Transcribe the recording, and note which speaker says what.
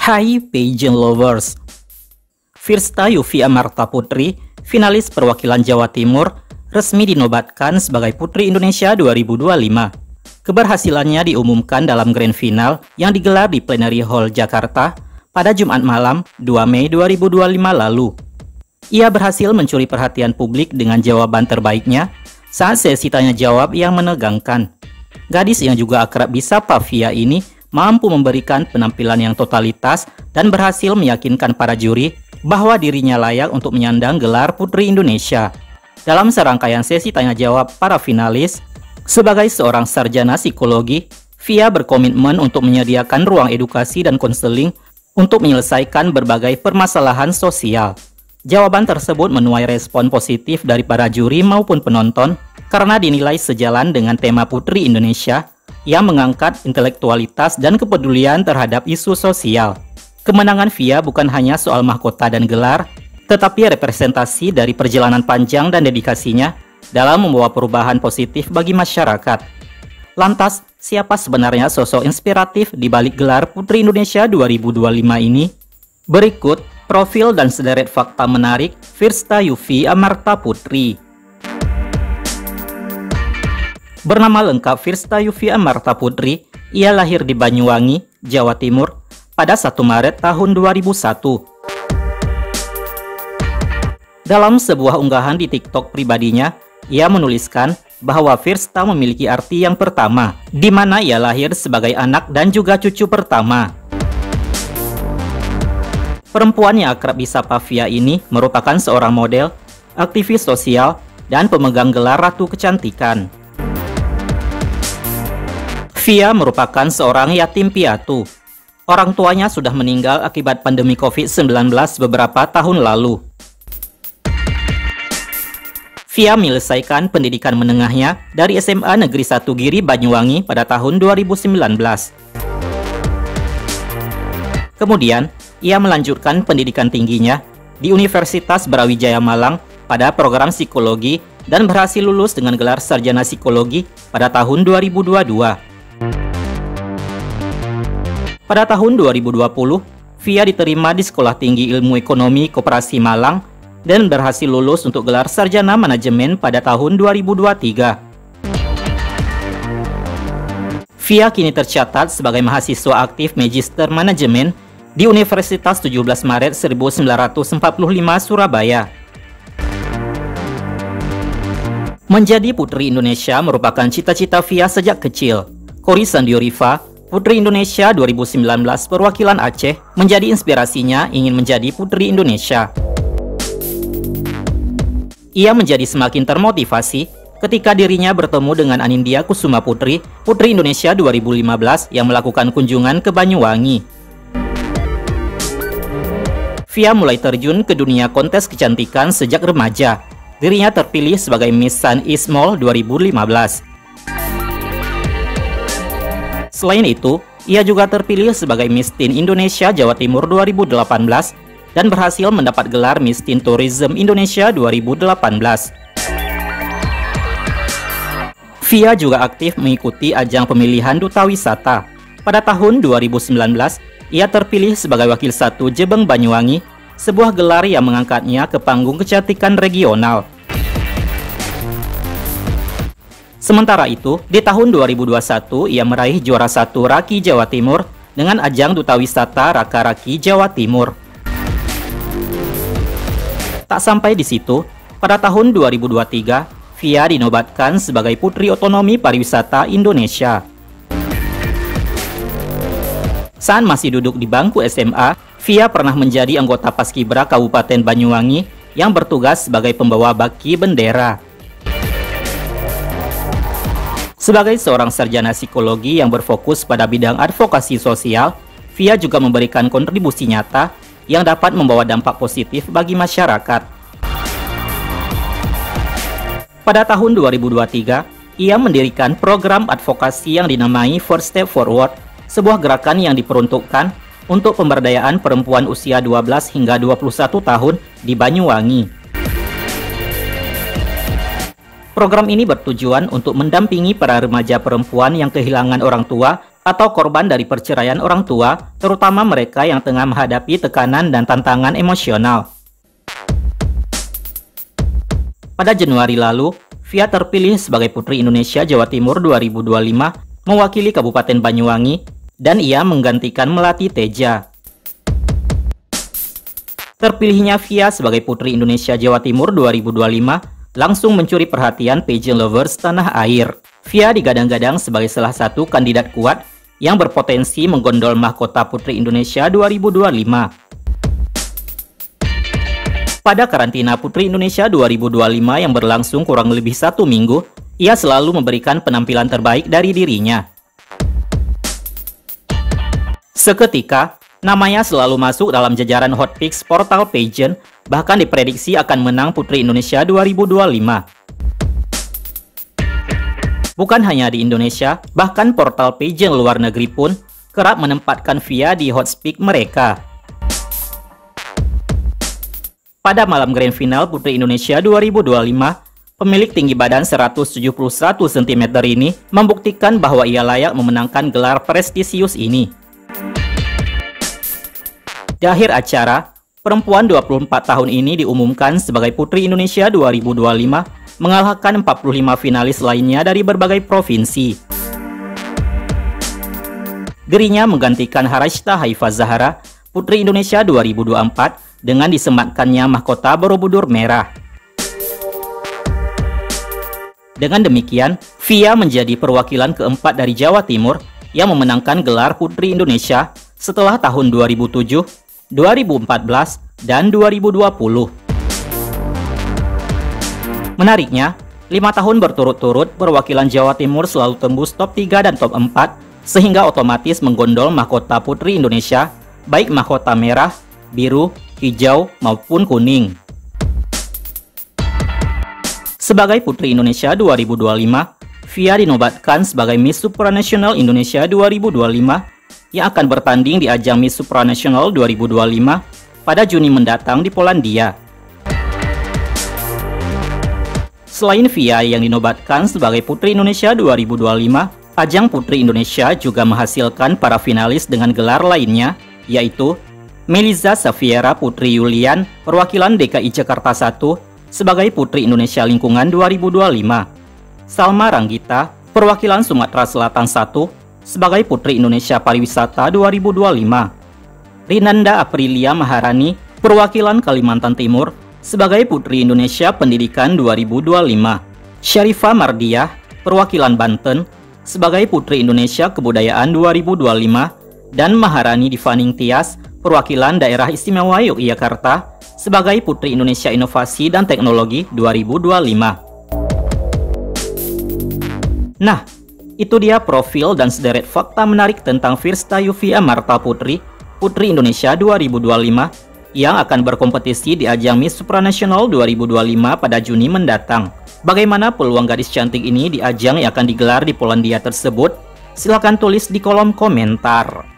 Speaker 1: Hai pageant lovers, Firsta Yufie Amarta Putri, finalis perwakilan Jawa Timur, resmi dinobatkan sebagai Putri Indonesia 2025. Keberhasilannya diumumkan dalam grand final yang digelar di Plenary Hall Jakarta pada Jumat malam 2 Mei 2025 lalu. Ia berhasil mencuri perhatian publik dengan jawaban terbaiknya saat sesi tanya jawab yang menegangkan. Gadis yang juga akrab disapa Fia ini mampu memberikan penampilan yang totalitas dan berhasil meyakinkan para juri bahwa dirinya layak untuk menyandang gelar Putri Indonesia. Dalam serangkaian sesi tanya jawab para finalis, sebagai seorang sarjana psikologi, Fia berkomitmen untuk menyediakan ruang edukasi dan konseling untuk menyelesaikan berbagai permasalahan sosial. Jawaban tersebut menuai respon positif dari para juri maupun penonton karena dinilai sejalan dengan tema Putri Indonesia yang mengangkat intelektualitas dan kepedulian terhadap isu sosial. Kemenangan Fia bukan hanya soal mahkota dan gelar, tetapi representasi dari perjalanan panjang dan dedikasinya dalam membawa perubahan positif bagi masyarakat. Lantas, siapa sebenarnya sosok inspiratif di balik gelar Putri Indonesia 2025 ini? Berikut profil dan sederet fakta menarik Firsta Yufie Amarta Putri. Bernama lengkap Firsta Yufie Amarta Putri, ia lahir di Banyuwangi, Jawa Timur, pada 1 Maret tahun 2001. Dalam sebuah unggahan di TikTok pribadinya, ia menuliskan bahwa Firsta memiliki arti yang pertama, di mana ia lahir sebagai anak dan juga cucu pertama. Perempuan yang akrab disapa Fia ini merupakan seorang model, aktivis sosial, dan pemegang gelar Ratu Kecantikan. Fia merupakan seorang yatim piatu. Orang tuanya sudah meninggal akibat pandemi COVID-19 beberapa tahun lalu. Fia menyelesaikan pendidikan menengahnya dari SMA Negeri 1 Giri Banyuwangi pada tahun 2019. Kemudian, ia melanjutkan pendidikan tingginya di Universitas Brawijaya Malang pada program psikologi dan berhasil lulus dengan gelar sarjana psikologi pada tahun 2022. Pada tahun 2020, Fia diterima di Sekolah Tinggi Ilmu Ekonomi Koperasi Malang dan berhasil lulus untuk gelar sarjana manajemen pada tahun 2023. Fia kini tercatat sebagai mahasiswa aktif Magister Manajemen di Universitas 17 Maret 1945 Surabaya. Menjadi Putri Indonesia merupakan cita-cita Fia sejak kecil. Kori Sandioriva, Putri Indonesia 2019 perwakilan Aceh, menjadi inspirasinya ingin menjadi Putri Indonesia. Ia menjadi semakin termotivasi ketika dirinya bertemu dengan Anindya Kusuma Putri, Putri Indonesia 2015 yang melakukan kunjungan ke Banyuwangi. Fia mulai terjun ke dunia kontes kecantikan sejak remaja. Dirinya terpilih sebagai Miss Sun East Mall 2015. Selain itu, ia juga terpilih sebagai Miss Teen Indonesia Jawa Timur 2018 dan berhasil mendapat gelar Miss Teen Tourism Indonesia 2018. Fia juga aktif mengikuti ajang pemilihan duta wisata. Pada tahun 2019, ia terpilih sebagai Wakil 1 Jebeng Banyuwangi, sebuah gelar yang mengangkatnya ke panggung kecantikan regional. Sementara itu, di tahun 2021, ia meraih juara 1 Raki Jawa Timur dengan ajang duta wisata Raka Raki Jawa Timur. Tak sampai di situ, pada tahun 2023, Fia dinobatkan sebagai Putri Otonomi Pariwisata Indonesia. Saat masih duduk di bangku SMA, Fia pernah menjadi anggota Paskibra Kabupaten Banyuwangi yang bertugas sebagai pembawa baki bendera. Sebagai seorang sarjana psikologi yang berfokus pada bidang advokasi sosial, Fia juga memberikan kontribusi nyata yang dapat membawa dampak positif bagi masyarakat. Pada tahun 2023, ia mendirikan program advokasi yang dinamai First Step Forward, sebuah gerakan yang diperuntukkan untuk pemberdayaan perempuan usia 12 hingga 21 tahun di Banyuwangi. Program ini bertujuan untuk mendampingi para remaja perempuan yang kehilangan orang tua atau korban dari perceraian orang tua, terutama mereka yang tengah menghadapi tekanan dan tantangan emosional. Pada Januari lalu, Fia terpilih sebagai Putri Indonesia Jawa Timur 2025 mewakili Kabupaten Banyuwangi dan ia menggantikan Melati Teja. Terpilihnya Fia sebagai Putri Indonesia Jawa Timur 2025 langsung mencuri perhatian pageant lovers tanah air. Fia digadang-gadang sebagai salah satu kandidat kuat yang berpotensi menggondol mahkota Putri Indonesia 2025. Pada karantina Putri Indonesia 2025 yang berlangsung kurang lebih 1 minggu, ia selalu memberikan penampilan terbaik dari dirinya. Seketika, namanya selalu masuk dalam jajaran Hot Picks portal pageant, bahkan diprediksi akan menang Putri Indonesia 2025. Bukan hanya di Indonesia, bahkan portal pageant luar negeri pun kerap menempatkan Fia di hot pick mereka. Pada malam grand final Putri Indonesia 2025, pemilik tinggi badan 171 cm ini membuktikan bahwa ia layak memenangkan gelar prestisius ini. Di akhir acara, perempuan 24 tahun ini diumumkan sebagai Putri Indonesia 2025, mengalahkan 45 finalis lainnya dari berbagai provinsi. Dirinya menggantikan Harashta Haifa Zahara, Putri Indonesia 2024, dengan disematkannya mahkota Borobudur merah. Dengan demikian, Fia menjadi perwakilan keempat dari Jawa Timur yang memenangkan gelar Putri Indonesia setelah tahun 2007, 2014, dan 2020. Menariknya, 5 tahun berturut-turut perwakilan Jawa Timur selalu tembus top 3 dan top 4, sehingga otomatis menggondol mahkota Putri Indonesia, baik mahkota merah, biru, hijau, maupun kuning. Sebagai Putri Indonesia 2025, Fia dinobatkan sebagai Miss Supranational Indonesia 2025 yang akan bertanding di ajang Miss Supranational 2025 pada Juni mendatang di Polandia. Selain Fia yang dinobatkan sebagai Putri Indonesia 2025, ajang Putri Indonesia juga menghasilkan para finalis dengan gelar lainnya, yaitu Meliza Safiera Putri Yulian, perwakilan DKI Jakarta 1, sebagai Putri Indonesia Lingkungan 2025, Salma Ranggita, perwakilan Sumatera Selatan 1, sebagai Putri Indonesia Pariwisata 2025, Rinanda Aprilia Maharani, perwakilan Kalimantan Timur, sebagai Putri Indonesia Pendidikan 2025, Syarifah Mardiah, perwakilan Banten, sebagai Putri Indonesia Kebudayaan 2025, dan Maharani Divaning Tias, perwakilan Daerah Istimewa Yogyakarta, sebagai Putri Indonesia Inovasi dan Teknologi 2025. Nah, itu dia profil dan sederet fakta menarik tentang Firstayu Fia Amarta Putri, Putri Indonesia 2025, yang akan berkompetisi di ajang Miss Supranational 2025 pada Juni mendatang. Bagaimana peluang gadis cantik ini di ajang yang akan digelar di Polandia tersebut? Silahkan tulis di kolom komentar.